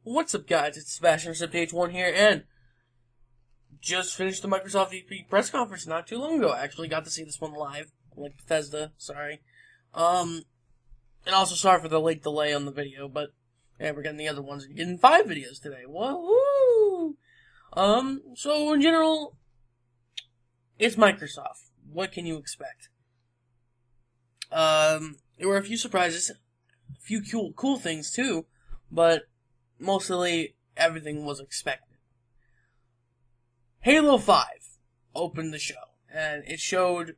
What's up, guys? It's Sebastian from H1 here, and just finished the Microsoft E3 press conference not too long ago. I actually got to see this one live, like Bethesda, sorry. And also sorry for the late delay on the video, but yeah, we're getting the other ones. We're getting 5 videos today. Woohoo! So in general, it's Microsoft. What can you expect? There were a few surprises, a few cool things too, but mostly everything was expected. Halo 5 opened the show, and it showed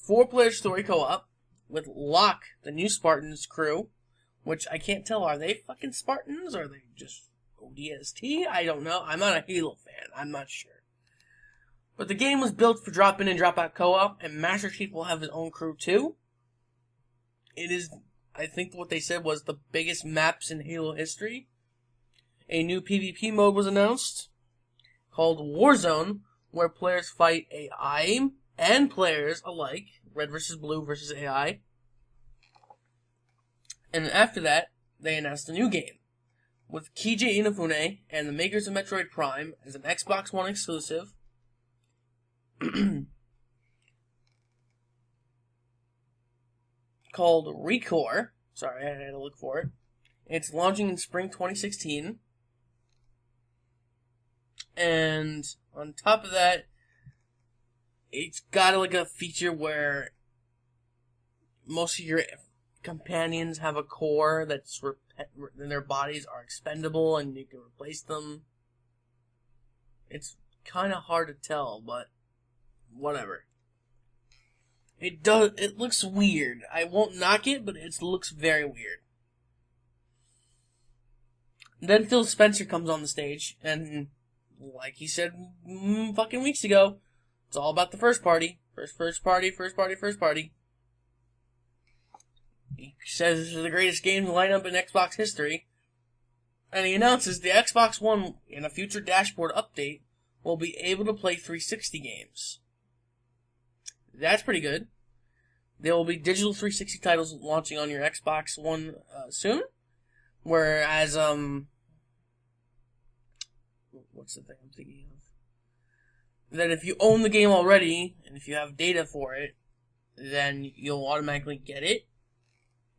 4-player story co-op with Locke, the new Spartans crew, which I can't tell, are they fucking Spartans, or are they just ODST? I don't know. I'm not a Halo fan. I'm not sure. But the game was built for drop-in and drop-out co-op, and Master Chief will have his own crew too. It is, I think what they said was the biggest maps in Halo history. A new PvP mode was announced called Warzone, where players fight AI and players alike, red versus blue versus AI. And after that, they announced a new game with Keiji Inafune and the makers of Metroid Prime as an Xbox One exclusive. Called Recore. Sorry, I had to look for it. It's launching in spring 2016. And on top of that, it's got like a feature where most of your companions have a core that's and their bodies are expendable and you can replace them. It's kind of hard to tell, but whatever. It looks weird. I won't knock it, but it looks very weird. Then Phil Spencer comes on the stage, and like he said fucking weeks ago, it's all about the first party. First party. He says this is the greatest game lineup in Xbox history. And he announces the Xbox One, in a future dashboard update, will be able to play 360 games. That's pretty good. There will be digital 360 titles launching on your Xbox One soon. Whereas, what's the thing I'm thinking of? That if you own the game already, and if you have data for it, then you'll automatically get it.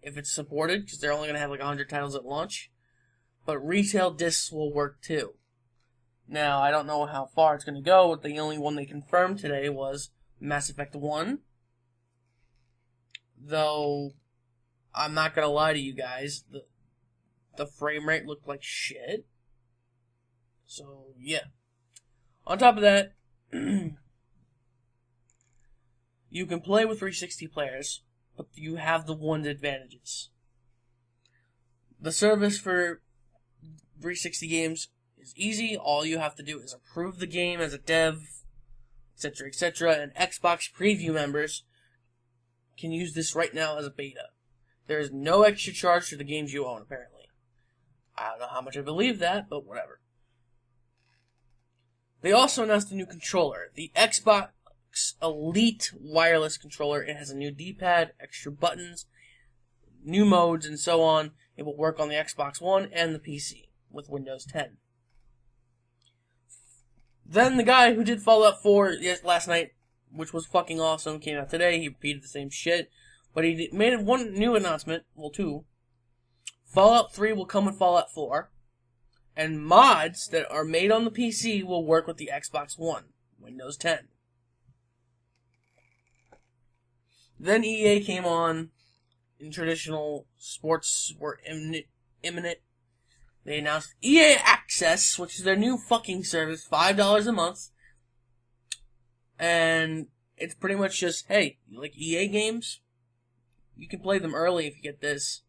If it's supported, because they're only going to have like 100 titles at launch. But retail discs will work too. Now, I don't know how far it's going to go, but the only one they confirmed today was Mass Effect 1. Though, I'm not going to lie to you guys, the frame rate looked like shit. So, yeah. On top of that, you can play with 360 players, but you have the one advantages. The service for 360 games is easy. All you have to do is approve the game as a dev, etc., etc., and Xbox Preview members can use this right now as a beta. There is no extra charge for the games you own, apparently. I don't know how much I believe that, but whatever. They also announced a new controller, the Xbox Elite wireless controller. It has a new D-pad, extra buttons, new modes, and so on. It will work on the Xbox One and the PC with Windows 10. Then the guy who did Fallout 4 last night, which was fucking awesome, came out today. He repeated the same shit, but he made one new announcement. Well, 2. Fallout 3 will come with Fallout 4, and mods that are made on the PC will work with the Xbox One, Windows 10. Then EA came on. In traditional sports were imminent. They announced EA Access, which is their new fucking service, $5 a month. And it's pretty much just, hey, you like EA games? You can play them early if you get this.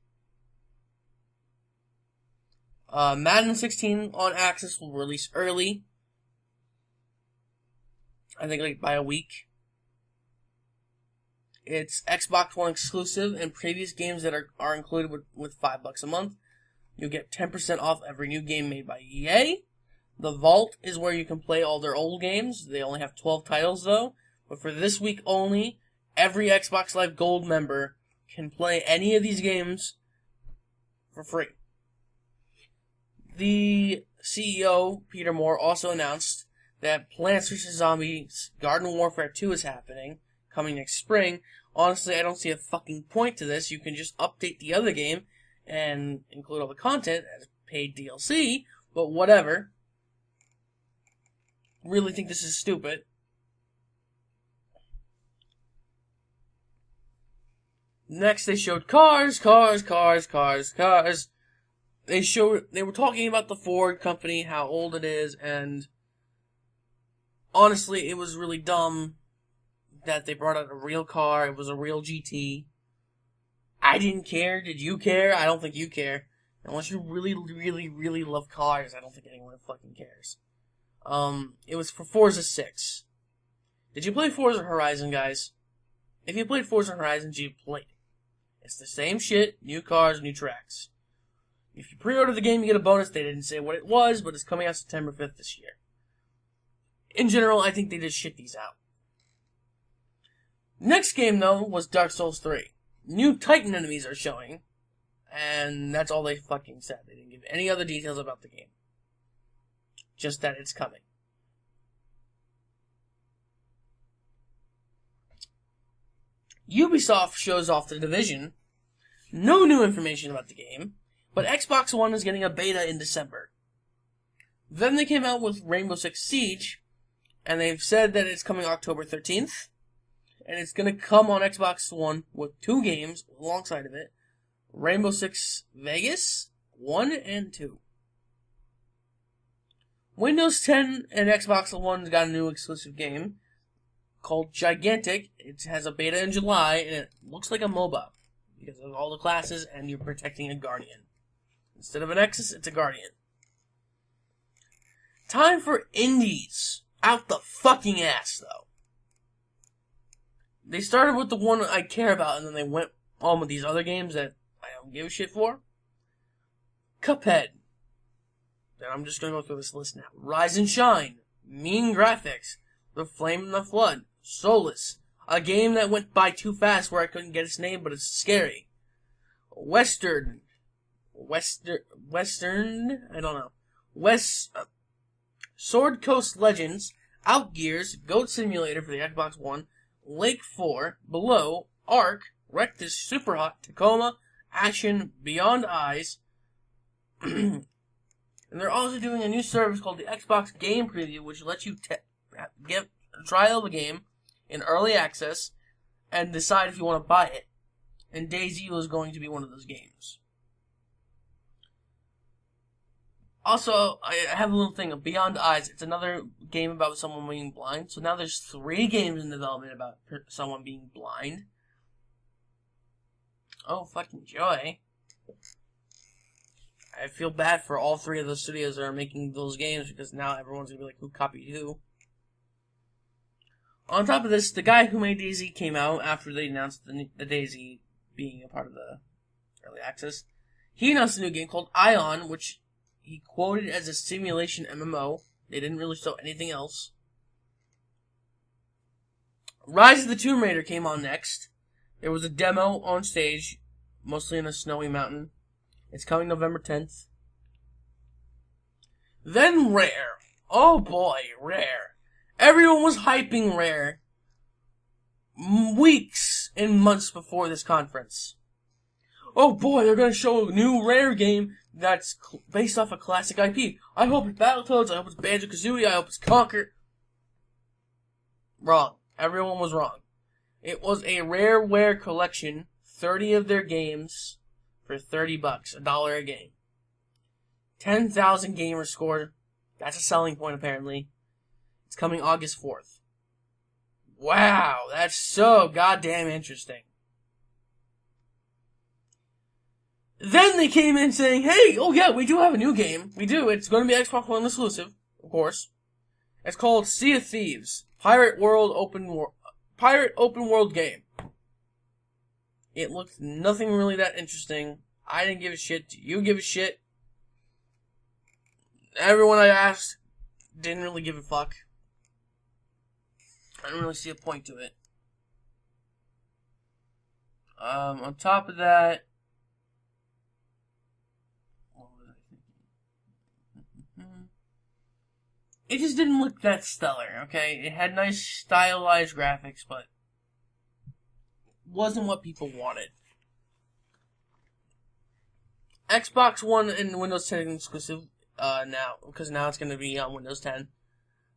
Madden 16 on Access will release early. I think like by a week. It's Xbox One exclusive, and previous games that are included with $5 a month. You'll get 10% off every new game made by EA. The Vault is where you can play all their old games. They only have 12 titles, though. But for this week only, every Xbox Live Gold member can play any of these games for free. The CEO, Peter Moore, also announced that Plants vs. Zombies Garden Warfare 2 is happening, coming next spring. Honestly, I don't see a fucking point to this. You can just update the other game and include all the content as paid DLC, but whatever. Really think this is stupid. Next, they showed cars. They were talking about the Ford company, how old it is, and honestly, it was really dumb that they brought out a real car. It was a real GT. I didn't care. Did you care? I don't think you care. Unless you really, really, really love cars, I don't think anyone fucking cares. It was for Forza 6. Did you play Forza Horizon, guys? If you played Forza Horizon, you played it. It's the same shit, new cars, new tracks. If you pre-order the game, you get a bonus. They didn't say what it was, but it's coming out September 5th this year. In general, I think they just shit these out. Next game, though, was Dark Souls 3. New Titan enemies are showing, and that's all they fucking said. They didn't give any other details about the game. Just that it's coming. Ubisoft shows off The Division. No new information about the game, but Xbox One is getting a beta in December. Then they came out with Rainbow Six Siege, and they've said that it's coming October 13th, and it's going to come on Xbox One with 2 games alongside of it. Rainbow Six Vegas 1 and 2. Windows 10 and Xbox One's got a new exclusive game called Gigantic. It has a beta in July, and it looks like a MOBA because of all the classes, and you're protecting a Guardian. Instead of a Nexus, it's a Guardian. Time for indies. Out the fucking ass, though. They started with the one I care about, and then they went on with these other games that I don't give a shit for. Cuphead. Then I'm just gonna go through this list now. Rise and Shine. Mean Graphics. The Flame and the Flood. Solus. A game that went by too fast where I couldn't get its name, but it's scary. Western. I don't know. Sword Coast Legends. Outgears. Goat Simulator for the Xbox One. Lake 4. Below. Ark. Rectus Superhot. Tacoma. Ashen. Beyond Eyes. And they're also doing a new service called the Xbox Game Preview, which lets you get a trial of the game in early access and decide if you want to buy it. And DayZ is going to be one of those games. Also, I have a little thing of Beyond Eyes. It's another game about someone being blind. So now there's 3 games in development about someone being blind. Oh, fucking joy. I feel bad for all 3 of the studios that are making those games because now everyone's going to be like, who copied who? On top of this, the guy who made DayZ came out after they announced the DayZ being a part of the early access. He announced a new game called Ion, which he quoted as a simulation MMO. They didn't really show anything else. Rise of the Tomb Raider came on next. There was a demo on stage, mostly in a snowy mountain. It's coming November 10th. Then Rare. Oh boy, Rare. Everyone was hyping Rare weeks and months before this conference. Oh boy, they're gonna show a new Rare game that's based off a classic IP. I hope it's Battletoads, I hope it's Banjo-Kazooie, I hope it's Conker. Wrong. Everyone was wrong. It was a Rareware collection, 30 of their games, for $30, $1 a game. 10,000 gamers scored. That's a selling point, apparently. It's coming August 4th. Wow, that's so goddamn interesting. Then they came in saying, hey, oh yeah, we do have a new game. We do. It's going to be Xbox One exclusive, of course. It's called Sea of Thieves. Pirate open world game. It looked nothing really that interesting. I didn't give a shit. Do you give a shit? Everyone I asked didn't really give a fuck. I don't really see a point to it. On top of that, what was I thinking? It just didn't look that stellar, okay? It had nice stylized graphics, but wasn't what people wanted. Xbox One and Windows 10 exclusive now, because now it's going to be on Windows 10.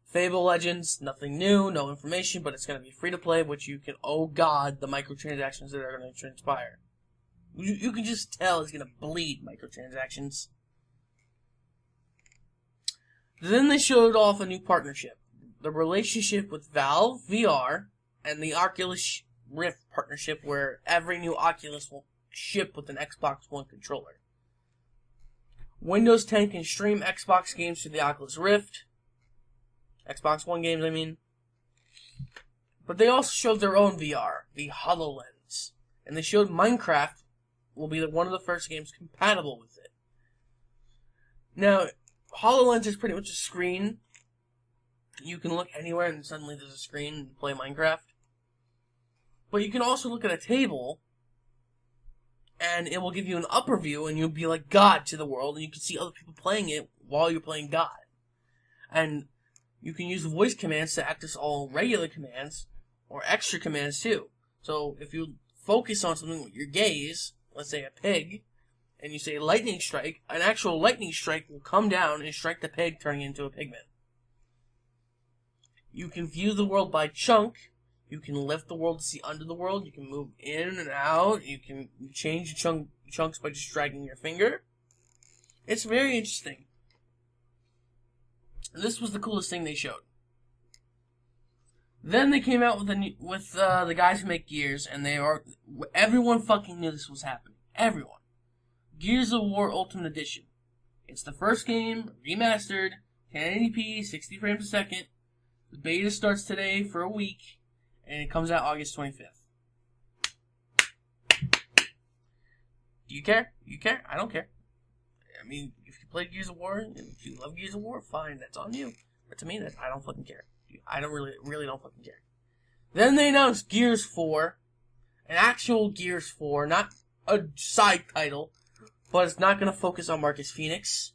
Fable Legends, nothing new, no information, but it's going to be free to play, which you can, oh god, the microtransactions that are going to transpire. You can just tell it's going to bleed microtransactions. Then they showed off a new partnership. The relationship with Valve VR and the Oculus Rift partnership, where every new Oculus will ship with an Xbox One controller. Windows 10 can stream Xbox games to the Oculus Rift. Xbox One games, I mean. But they also showed their own VR, the Hololens. And they showed Minecraft will be one of the first games compatible with it. Now, HoloLens is pretty much a screen. You can look anywhere and suddenly there's a screen and play Minecraft. But you can also look at a table and it will give you an upper view and you'll be like God to the world and you can see other people playing it while you're playing God. And you can use voice commands to act as all regular commands or extra commands too. So if you focus on something with your gaze, let's say a pig, and you say lightning strike, an actual lightning strike will come down and strike the pig, turning it into a pigman. You can view the world by chunk. You can lift the world to see under the world. You can move in and out. You can change chunks by just dragging your finger. It's very interesting. This was the coolest thing they showed. Then they came out with the guys who make Gears, and everyone fucking knew this was happening. Everyone. Gears of War Ultimate Edition. It's the first game, remastered, 1080p, 60 frames a second. The beta starts today for a week, and it comes out August 25th. Do you care? You care? I don't care. I mean, if you play Gears of War, and if you love Gears of War, fine, that's on you. But to me, I don't fucking care. I don't really don't fucking care. Then they announced Gears 4, an actual Gears 4, not a side title, but it's not going to focus on Marcus Phoenix.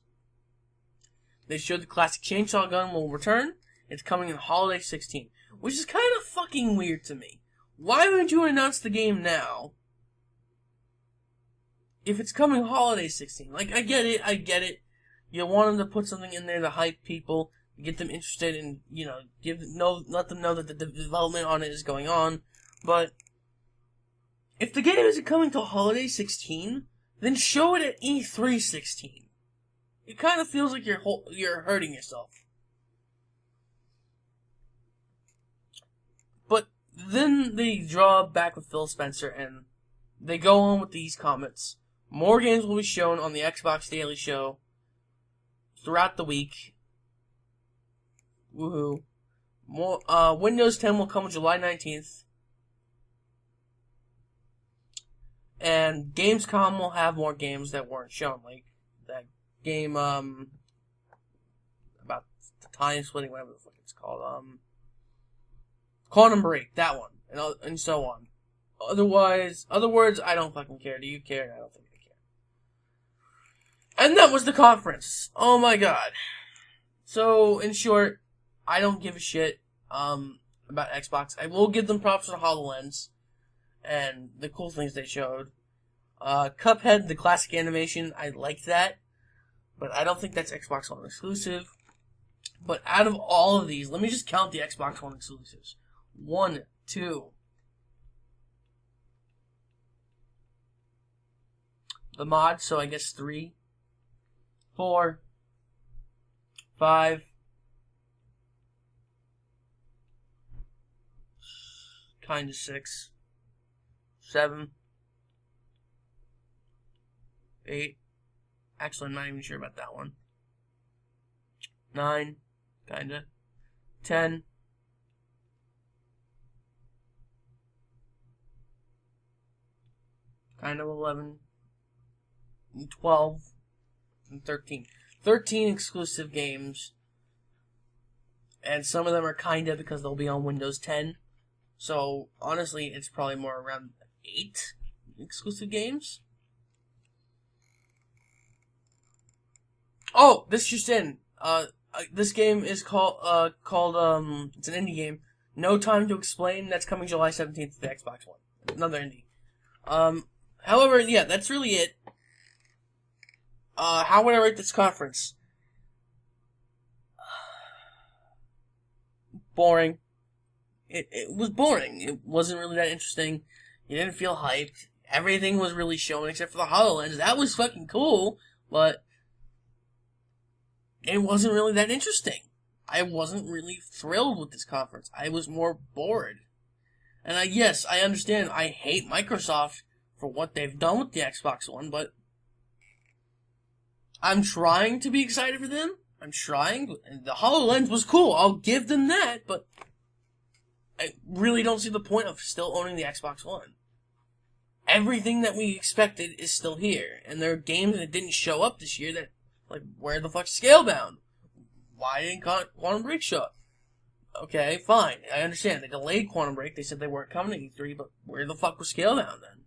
They showed the classic chainsaw gun will return. It's coming in Holiday 16, which is kind of fucking weird to me. Why would you announce the game now if it's coming Holiday 16? Like, I get it. You want them to put something in there to hype people, get them interested, and let them know that the development on it is going on. But if the game isn't coming till Holiday 16, then show it at E3 16. It kind of feels like you're hurting yourself. But then they draw back with Phil Spencer, and they go on with these comments. More games will be shown on the Xbox Daily Show throughout the week. Woohoo. Windows 10 will come July 19th. And Gamescom will have more games that weren't shown, like that game, about the time splitting, whatever the fuck it's called, Quantum Break, that one, and so on. Other words, I don't fucking care. Do you care? I don't think I care. And that was the conference. Oh my god. So, in short, I don't give a shit, about Xbox. I will give them props for the HoloLens and the cool things they showed. Cuphead, the classic animation, I liked that, but I don't think that's Xbox One exclusive. But out of all of these, let me just count the Xbox One exclusives. 1, 2. The mod, so I guess 3. 4. 5. Kinda 6. 7. 8. Actually, I'm not even sure about that one. 9. Kinda. 10. 11. And 12. And 13. 13 exclusive games. And some of them are kinda because they'll be on Windows 10. So, honestly, it's probably more around 8 exclusive games. Oh, this just in. This game is called it's an indie game. No Time to Explain. That's coming July 17th to the Xbox One. Another indie. However, yeah, that's really it. How would I rate this conference? Boring. It was boring. It wasn't really that interesting. You didn't feel hyped. Everything was really shown except for the HoloLens. That was fucking cool, but it wasn't really that interesting. I wasn't really thrilled with this conference. I was more bored. And yes, I understand I hate Microsoft for what they've done with the Xbox One, but I'm trying to be excited for them. I'm trying. And the HoloLens was cool. I'll give them that, but I really don't see the point of still owning the Xbox One. Everything that we expected is still here. And there are games that didn't show up this year that, like, where the fuck's Scalebound? Why didn't Quantum Break show up? Okay, fine. I understand. They delayed Quantum Break. They said they weren't coming to E3, but where the fuck was Scalebound then?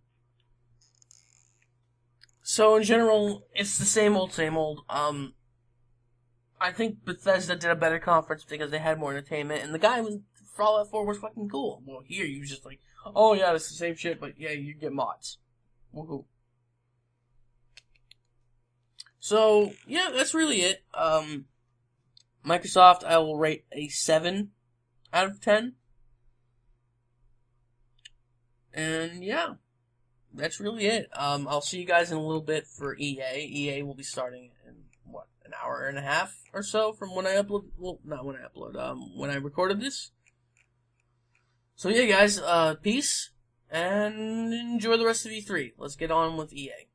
So, in general, it's the same old, same old. I think Bethesda did a better conference because they had more entertainment, and the guy with Fallout 4 was fucking cool. Well, here, you was just like, oh yeah, it's the same shit, but yeah, you get mods. Woohoo. So, yeah, that's really it. Microsoft, I will rate a 7 out of 10. And, yeah. That's really it. I'll see you guys in a little bit for EA. EA will be starting in, what, an hour and a half or so from when I upload. Well, not when I upload. When I recorded this. So yeah, guys. Peace and enjoy the rest of E3. Let's get on with EA.